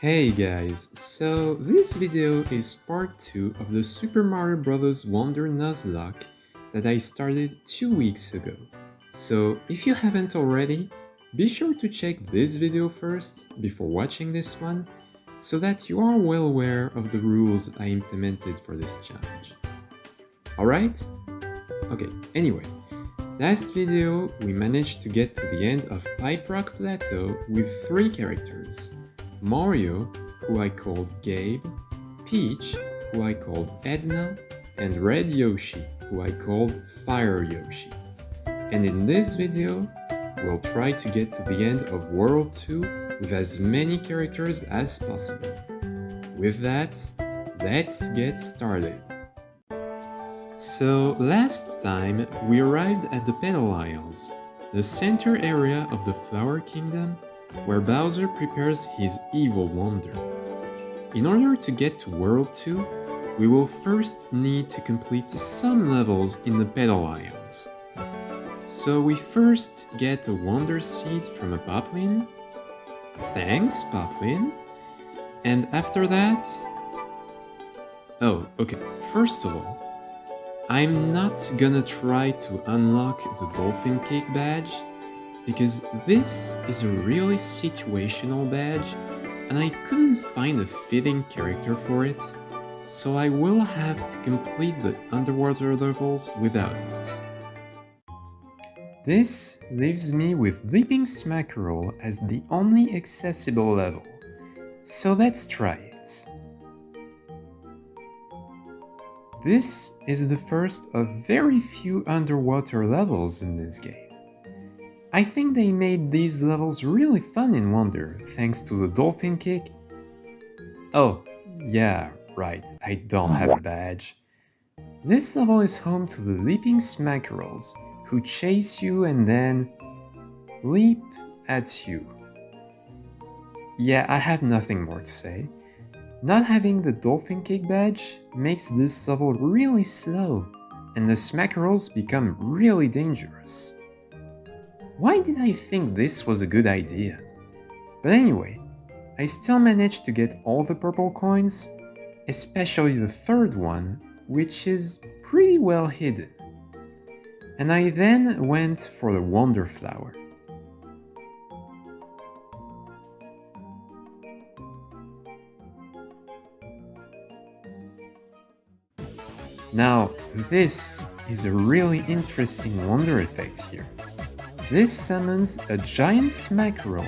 Hey guys, so this video is part 2 of the Super Mario Bros. Wonder Nuzlocke that I started 2 weeks ago. So if you haven't already, be sure to check this video first before watching this one, so that you are well aware of the rules I implemented for this challenge. Alright? Okay, anyway, last video we managed to get to the end of Pipe Rock Plateau with 3 characters. Mario, who I called Gabe, Peach, who I called Edna, and Red Yoshi, who I called Fire Yoshi. And in this video, we'll try to get to the end of World 2 with as many characters as possible. With that, let's get started. So last time, we arrived at the Petal Isles, the center area of the Flower Kingdom, where Bowser prepares his evil wonder. In order to get to World 2, we will first need to complete some levels in the Petal Isles. So we first get a Wonder Seed from a Poplin. Thanks, Poplin. And after that... Oh, okay, first of all, I'm not gonna try to unlock the Dolphin Cake badge, because this is a really situational badge and I couldn't find a fitting character for it, so I will have to complete the underwater levels without it. This leaves me with Leaping Smackerel as the only accessible level, so let's try it. This is the first of very few underwater levels in this game. I think they made these levels really fun in Wonder, thanks to the Dolphin Kick. Oh, yeah, right, I don't have a badge. This level is home to the Leaping Smackerels, who chase you and then leap at you. Yeah, I have nothing more to say. Not having the Dolphin Kick badge makes this level really slow, and the Smackerels become really dangerous. Why did I think this was a good idea? But anyway, I still managed to get all the purple coins, especially the third one, which is pretty well hidden. And I then went for the Wonder Flower. Now, this is a really interesting wonder effect here. This summons a giant Smackerel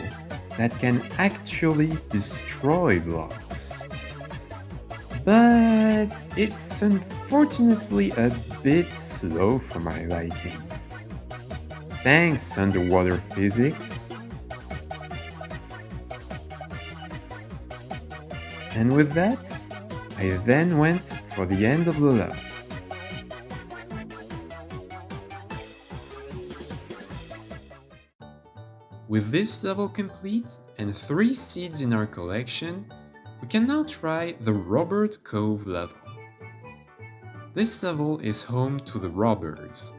that can actually destroy blocks. But it's unfortunately a bit slow for my liking. Thanks, underwater physics. And with that, I then went for the end of the level. With this level complete and 3 seeds in our collection, we can now try the Robert Cove level. This level is home to the Roberts,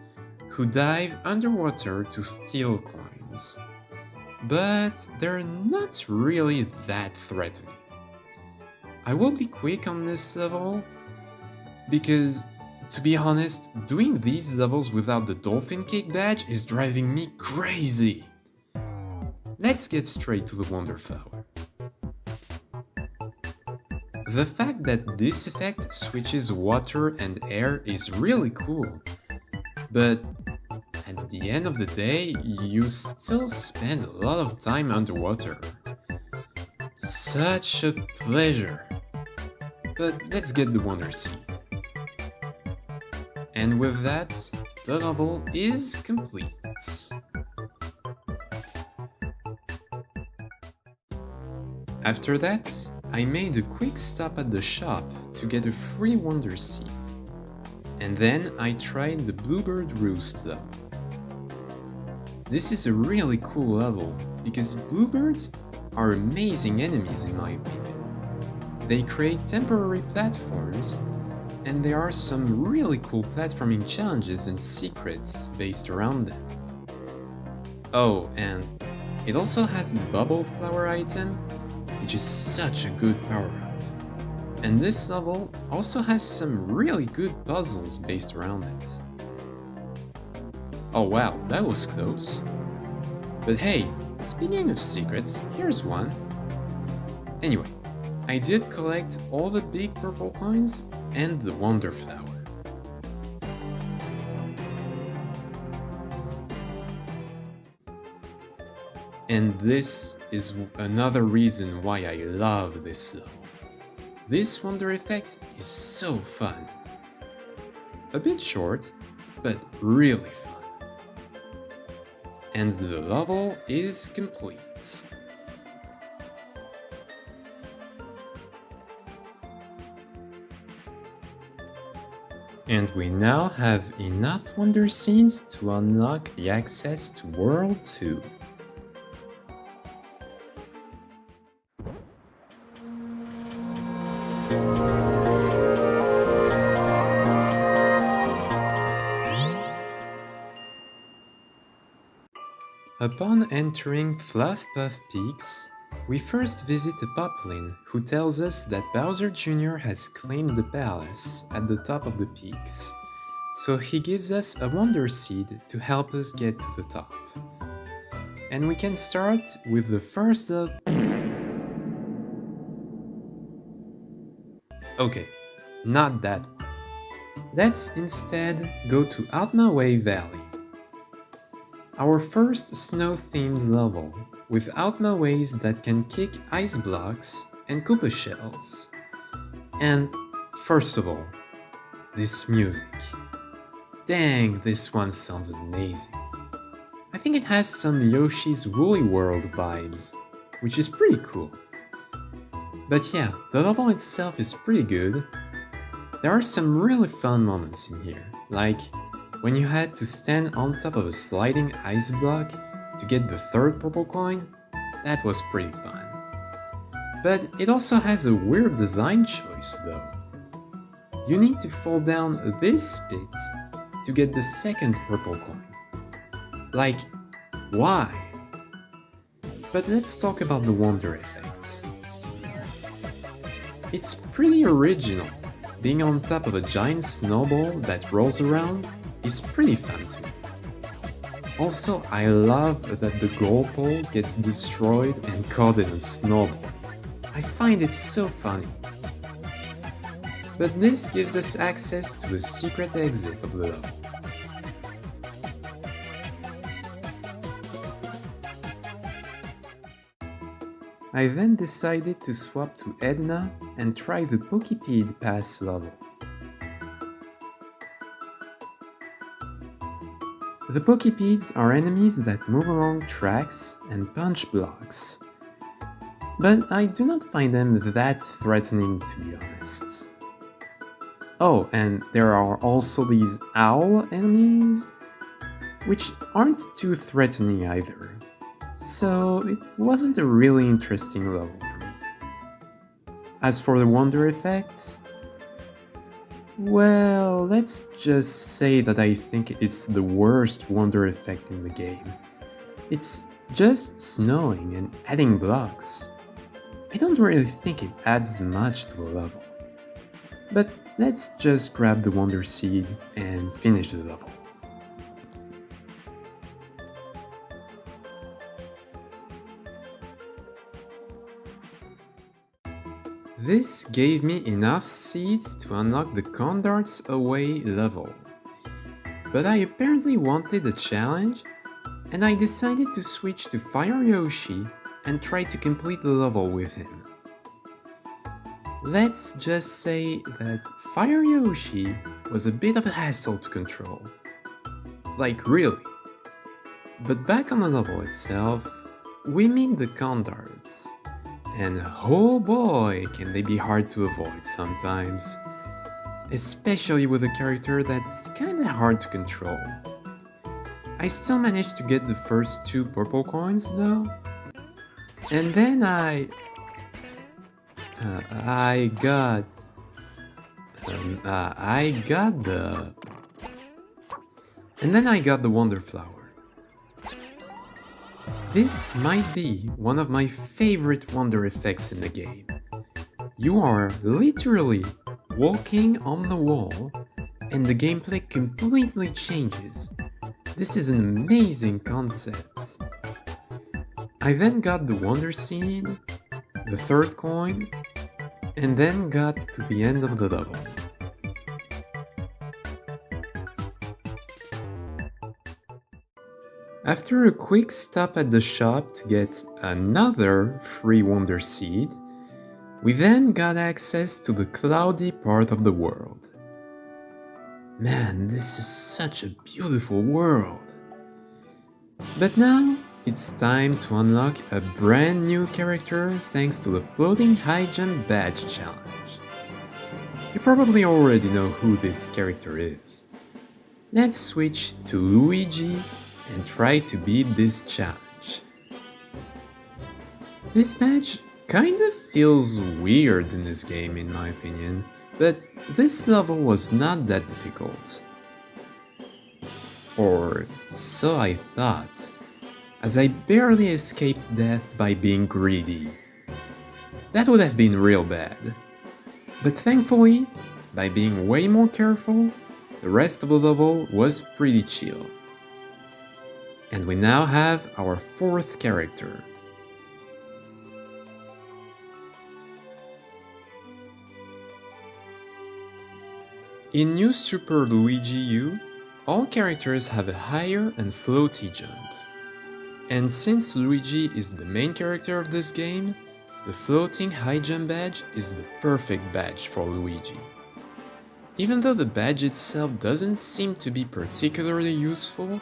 who dive underwater to steal coins. But they're not really that threatening. I will be quick on this level, because, to be honest, doing these levels without the Dolphin Cake badge is driving me crazy. Let's get straight to the Wonder Flower. The fact that this effect switches water and air is really cool, but at the end of the day, you still spend a lot of time underwater. Such a pleasure! But let's get the Wonder Seed. And with that, the level is complete. After that, I made a quick stop at the shop to get a free Wonder Seed. And then I tried the Bluebird Roost level. This is a really cool level because bluebirds are amazing enemies in my opinion. They create temporary platforms, and there are some really cool platforming challenges and secrets based around them. Oh, and it also has the Bubble Flower item, which is such a good power-up. And this level also has some really good puzzles based around it. Oh wow, that was close. But hey, speaking of secrets, here's one. Anyway, I did collect all the big purple coins and the Wonder Flower. And this is another reason why I love this level. This wonder effect is so fun. A bit short, but really fun. And the level is complete. And we now have enough wonder scenes to unlock the access to World 2. Upon entering Fluff Puff Peaks, we first visit a Poplin who tells us that Bowser Jr. has claimed the palace at the top of the peaks, so he gives us a Wonder Seed to help us get to the top. And we can start with the first of... Okay, not that one. Let's instead go to Out My Way Valley. Our first snow-themed level, with Out My Ways that can kick ice blocks and Koopa shells. And, first of all, this music. Dang, this one sounds amazing. I think it has some Yoshi's Woolly World vibes, which is pretty cool. But yeah, the level itself is pretty good. There are some really fun moments in here, like when you had to stand on top of a sliding ice block to get the third purple coin. That was pretty fun. But it also has a weird design choice though. You need to fall down this pit to get the second purple coin. Like, why? But let's talk about the wonder effect. It's pretty original. Being on top of a giant snowball that rolls around is pretty fun to me. Also, I love that the goal pole gets destroyed and caught in a snowball. I find it so funny. But this gives us access to the secret exit of the level. I then decided to swap to Edna and try the Pokepede Pass level. The Pokepedes are enemies that move along tracks and punch blocks, but I do not find them that threatening, to be honest. Oh, and there are also these owl enemies, which aren't too threatening either, so it wasn't a really interesting level for me. As for the wonder effect, well, let's just say that I think it's the worst wonder effect in the game. It's just snowing and adding blocks. I don't really think it adds much to the level. But let's just grab the Wonder Seed and finish the level. This gave me enough seeds to unlock the Condarts Away level. But I apparently wanted a challenge, and I decided to switch to Fire Yoshi and try to complete the level with him. Let's just say that Fire Yoshi was a bit of a hassle to control. Like really. But back on the level itself, we meet the Condarts. And oh boy, can they be hard to avoid sometimes. Especially with a character that's kinda hard to control. I still managed to get the first 2 purple coins though. And then I got the Wonder Flower. This might be one of my favorite wonder effects in the game. You are literally walking on the wall and the gameplay completely changes. This is an amazing concept. I then got the wonder scene, the third coin, and then got to the end of the level. After a quick stop at the shop to get another free wonder seed, we then got access to the cloudy part of the world. Man, this is such a beautiful world. But now, it's time to unlock a brand new character thanks to the floating high jump badge challenge. You probably already know who this character is. Let's switch to Luigi and try to beat this challenge. This badge kind of feels weird in this game in my opinion, but this level was not that difficult. Or so I thought, as I barely escaped death by being greedy. That would have been real bad. But thankfully, by being way more careful, the rest of the level was pretty chill. And we now have our fourth character. In New Super Luigi U, all characters have a higher and floaty jump. And since Luigi is the main character of this game, the floating high jump badge is the perfect badge for Luigi. Even though the badge itself doesn't seem to be particularly useful,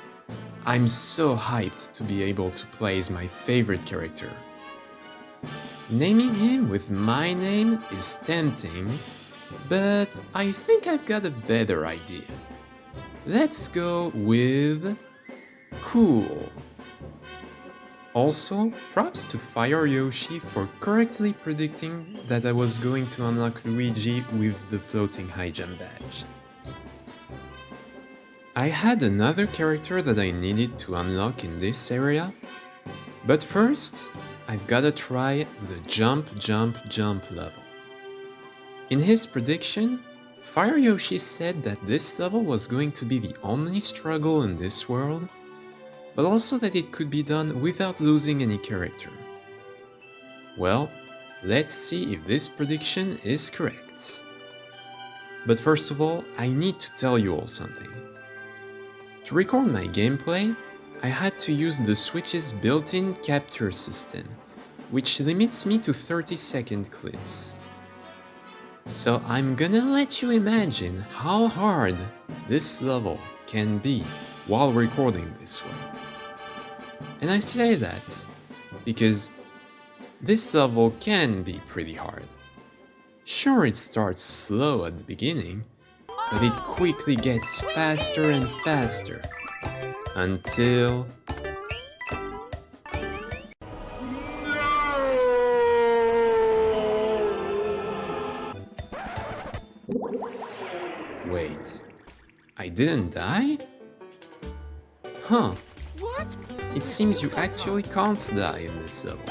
I'm so hyped to be able to play as my favorite character. Naming him with my name is tempting, but I think I've got a better idea. Let's go with Cool. Also, props to Fire Yoshi for correctly predicting that I was going to unlock Luigi with the floating high jump badge. I had another character that I needed to unlock in this area, but first, I've gotta try the jump level. In his prediction, Fire Yoshi said that this level was going to be the only struggle in this world, but also that it could be done without losing any character. Well, let's see if this prediction is correct. But first of all, I need to tell you all something. To record my gameplay, I had to use the Switch's built-in capture system, which limits me to 30-second clips. So I'm gonna let you imagine how hard this level can be while recording this way. And I say that because this level can be pretty hard. Sure, it starts slow at the beginning, but it quickly gets faster and faster until... Wait, I didn't die? Huh. What? It seems you actually can't die in this level.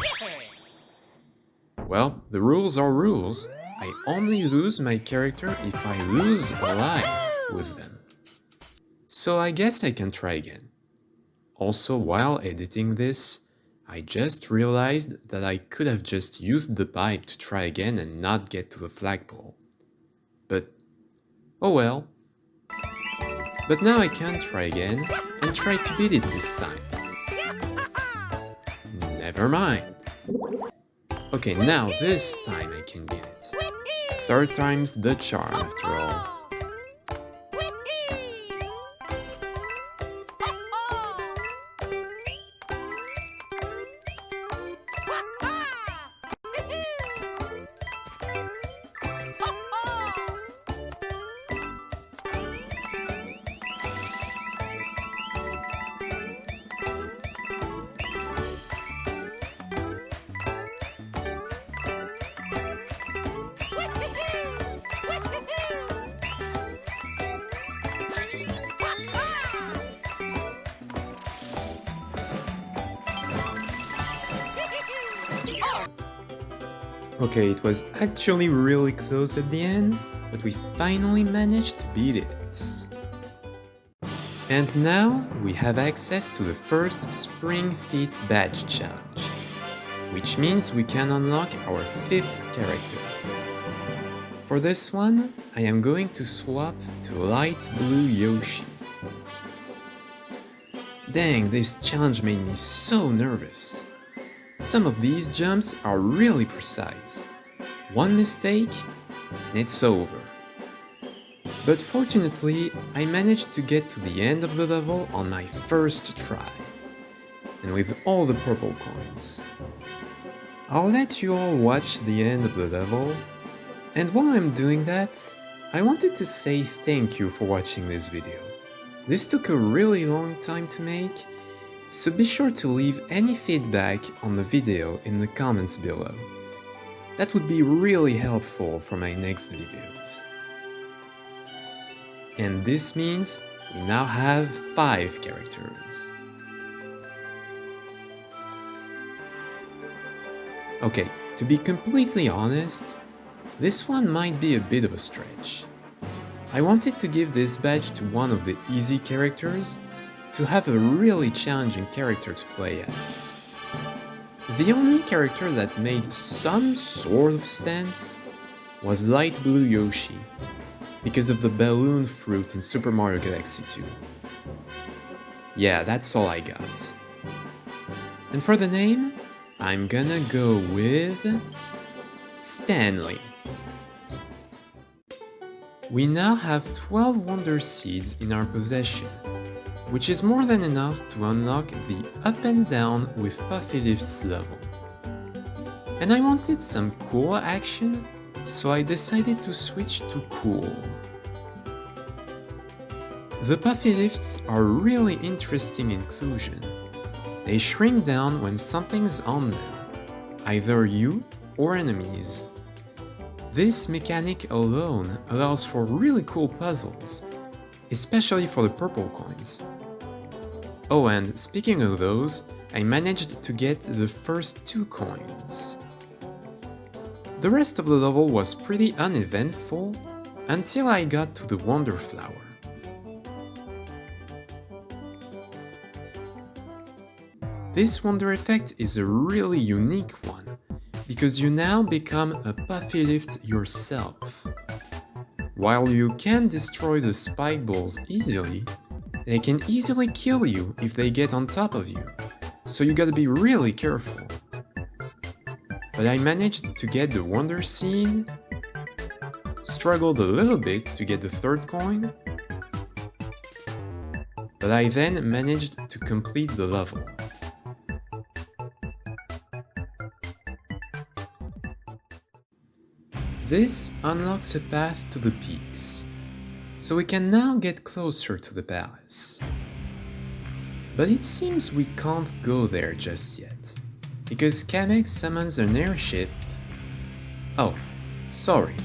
Well, the rules are rules. I only lose my character if I lose a life with them. So I guess I can try again. Also, while editing this, I just realized that I could have just used the pipe to try again and not get to the flagpole. But, oh well. But now I can try again and try to beat it this time. Never mind. Okay, now this time I can beat it. Third time's the charm after all. Okay, it was actually really close at the end, but we finally managed to beat it. And now we have access to the first Spring Feet Badge Challenge, which means we can unlock our 5th character. For this one, I am going to swap to Light Blue Yoshi. Dang, this challenge made me so nervous. Some of these jumps are really precise. One mistake, and it's over. But fortunately, I managed to get to the end of the level on my first try, and with all the purple coins. I'll let you all watch the end of the level, and while I'm doing that, I wanted to say thank you for watching this video. This took a really long time to make, so be sure to leave any feedback on the video in the comments below. That would be really helpful for my next videos. And this means we now have 5 characters. Okay, to be completely honest, this one might be a bit of a stretch. I wanted to give this badge to one of the easy characters to have a really challenging character to play as. The only character that made some sort of sense was Light Blue Yoshi, because of the balloon fruit in Super Mario Galaxy 2. Yeah, that's all I got. And for the name, I'm gonna go with Stanley. We now have 12 Wonder Seeds in our possession, which is more than enough to unlock the Up and Down with Puffy Lifts level. And I wanted some cool action, so I decided to switch to Cool. The Puffy Lifts are a really interesting inclusion. They shrink down when something's on them, either you or enemies. This mechanic alone allows for really cool puzzles, especially for the purple coins. Oh, and speaking of those, I managed to get the first 2 coins. The rest of the level was pretty uneventful until I got to the Wonder Flower. This wonder effect is a really unique one, because you now become a Puffy Lift yourself. While you can destroy the spike balls easily, they can easily kill you if they get on top of you, so you gotta be really careful. But I managed to get the Wonder Seed, struggled a little bit to get the 3rd coin, but I then managed to complete the level. This unlocks a path to the peaks, so we can now get closer to the palace. But it seems we can't go there just yet, because Kamek summons an airship. Oh, sorry,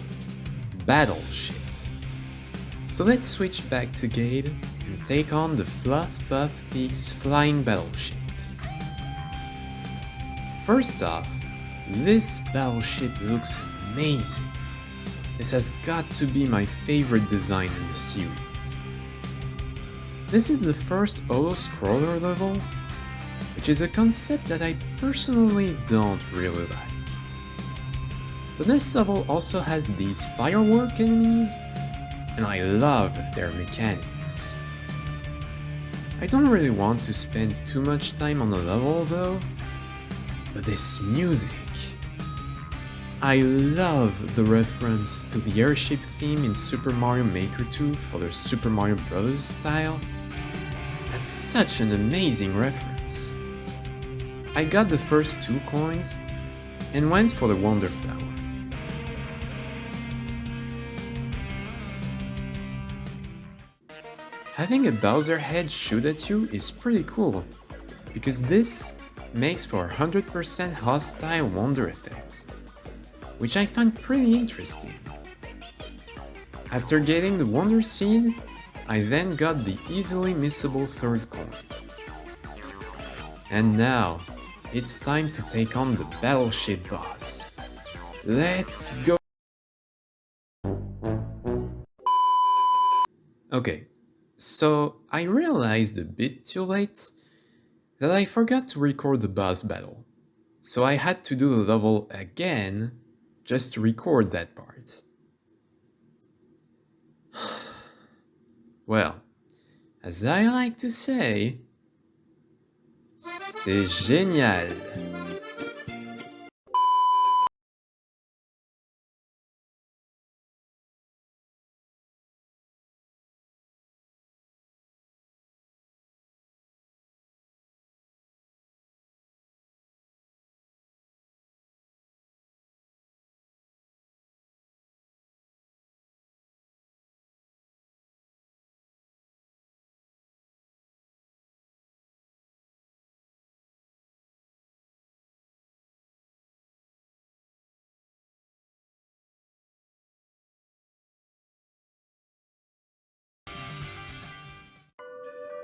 battleship. So let's switch back to Gabe and take on the Fluff Puff Peaks flying battleship. First off, this battleship looks amazing. This has got to be my favorite design in the series. This is the first auto-scroller level, which is a concept that I personally don't really like. But this level also has these firework enemies, and I love their mechanics. I don't really want to spend too much time on the level though, but this music. I love the reference to the airship theme in Super Mario Maker 2 for their Super Mario Bros. Style. That's such an amazing reference. I got the first 2 coins and went for the Wonder Flower. Having a Bowser head shoot at you is pretty cool, because this makes for a 100% hostile wonder effect, which I find pretty interesting. After getting the Wonder Seed, I then got the easily missable 3rd coin. And now, it's time to take on the battleship boss. Let's go. Okay, so I realized a bit too late that I forgot to record the boss battle. So I had to do the level again just to record that part. Well, as I like to say, c'est génial.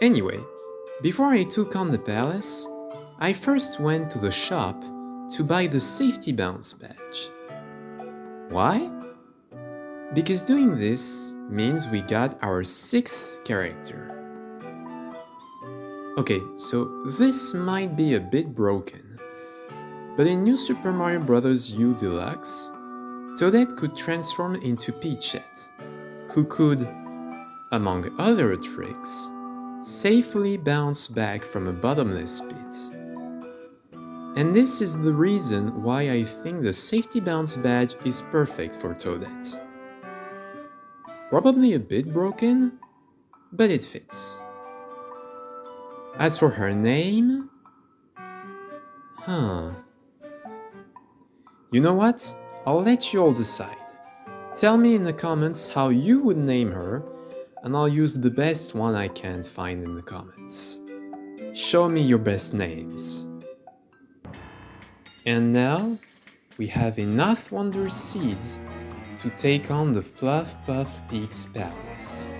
Anyway, before I took on the palace, I first went to the shop to buy the safety bounce badge. Why? Because doing this means we got our 6th character. Okay, so this might be a bit broken, but in New Super Mario Bros. U Deluxe, Toadette could transform into Peachette, who could, among other tricks, safely bounce back from a bottomless pit. And this is the reason why I think the safety bounce badge is perfect for Toadette. Probably a bit broken, but it fits. As for her name... You know what? I'll let you all decide. Tell me in the comments how you would name her, and I'll use the best one I can find in the comments. Show me your best names. And now, we have enough Wonder Seeds to take on the Fluff Puff Peaks Palace.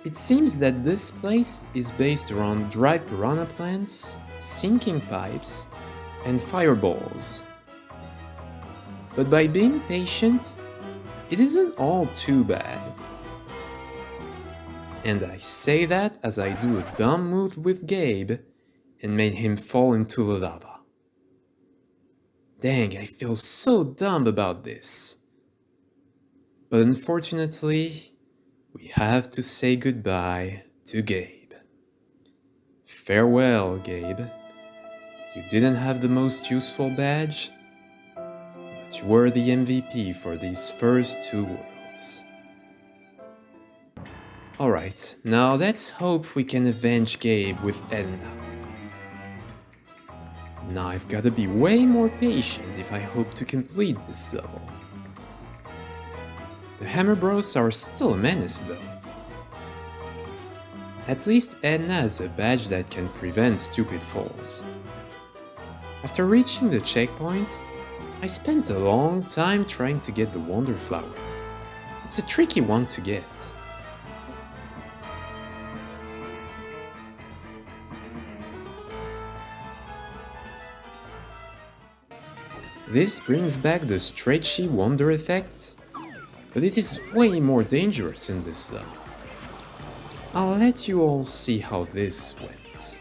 It seems that this place is based around dry piranha plants, sinking pipes, and fireballs. But by being patient, it isn't all too bad. And I say that as I do a dumb move with Gabe and made him fall into the lava. Dang, I feel so dumb about this. But unfortunately, we have to say goodbye to Gabe. Farewell, Gabe. You didn't have the most useful badge, but you were the MVP for these first 2 worlds. Alright, now let's hope we can avenge Gabe with Edna. Now I've gotta be way more patient if I hope to complete this level. The Hammer Bros are still a menace though. At least Edna has a badge that can prevent stupid falls. After reaching the checkpoint, I spent a long time trying to get the Wonder Flower. It's a tricky one to get. This brings back the stretchy wonder effect, but it is way more dangerous in this level. I'll let you all see how this went.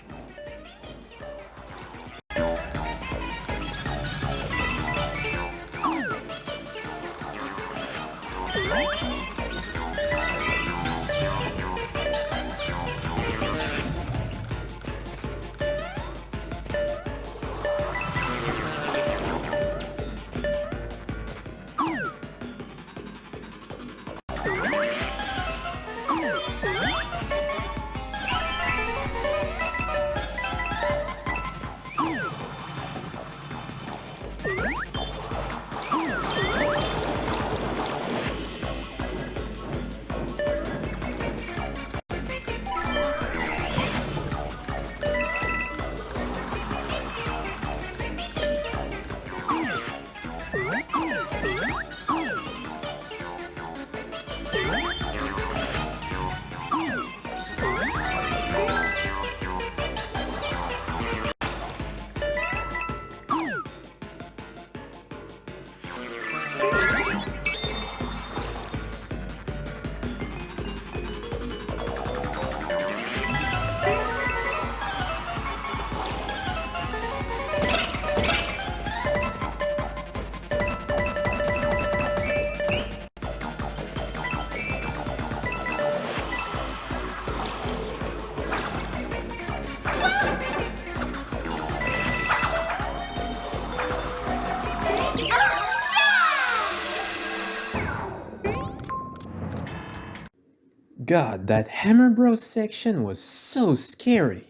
God, that Hammer Bros section was so scary!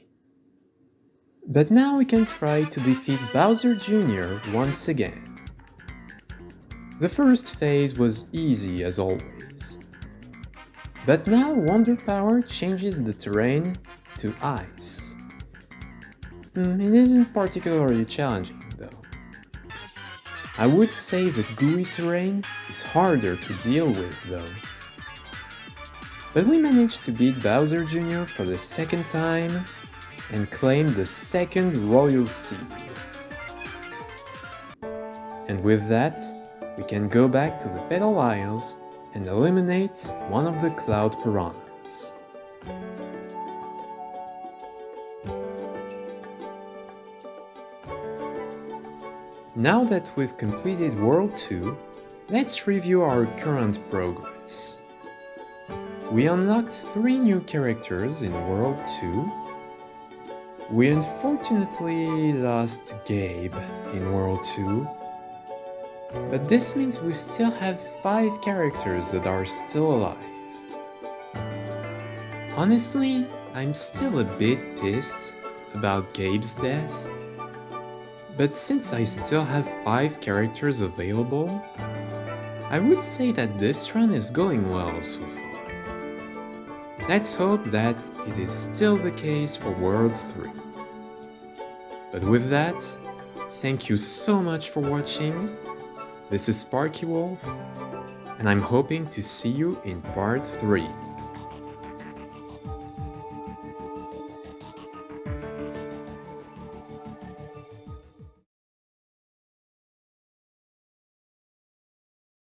But now we can try to defeat Bowser Jr. once again. The first phase was easy as always. But now Wonder Power changes the terrain to ice. It isn't particularly challenging though. I would say the gooey terrain is harder to deal with though. But we managed to beat Bowser Jr. for the second time and claim the second Royal Seed. And with that, we can go back to the Petal Isles and eliminate one of the Cloud Piranhas. Now that we've completed World 2, let's review our current progress. We unlocked 3 new characters in World 2. We unfortunately lost Gabe in World 2, but this means we still have 5 characters that are still alive. Honestly, I'm still a bit pissed about Gabe's death, but since I still have 5 characters available, I would say that this run is going well so far. Let's hope that it is still the case for World 3. But with that, thank you so much for watching. This is Sparky Wolf, and I'm hoping to see you in part 3.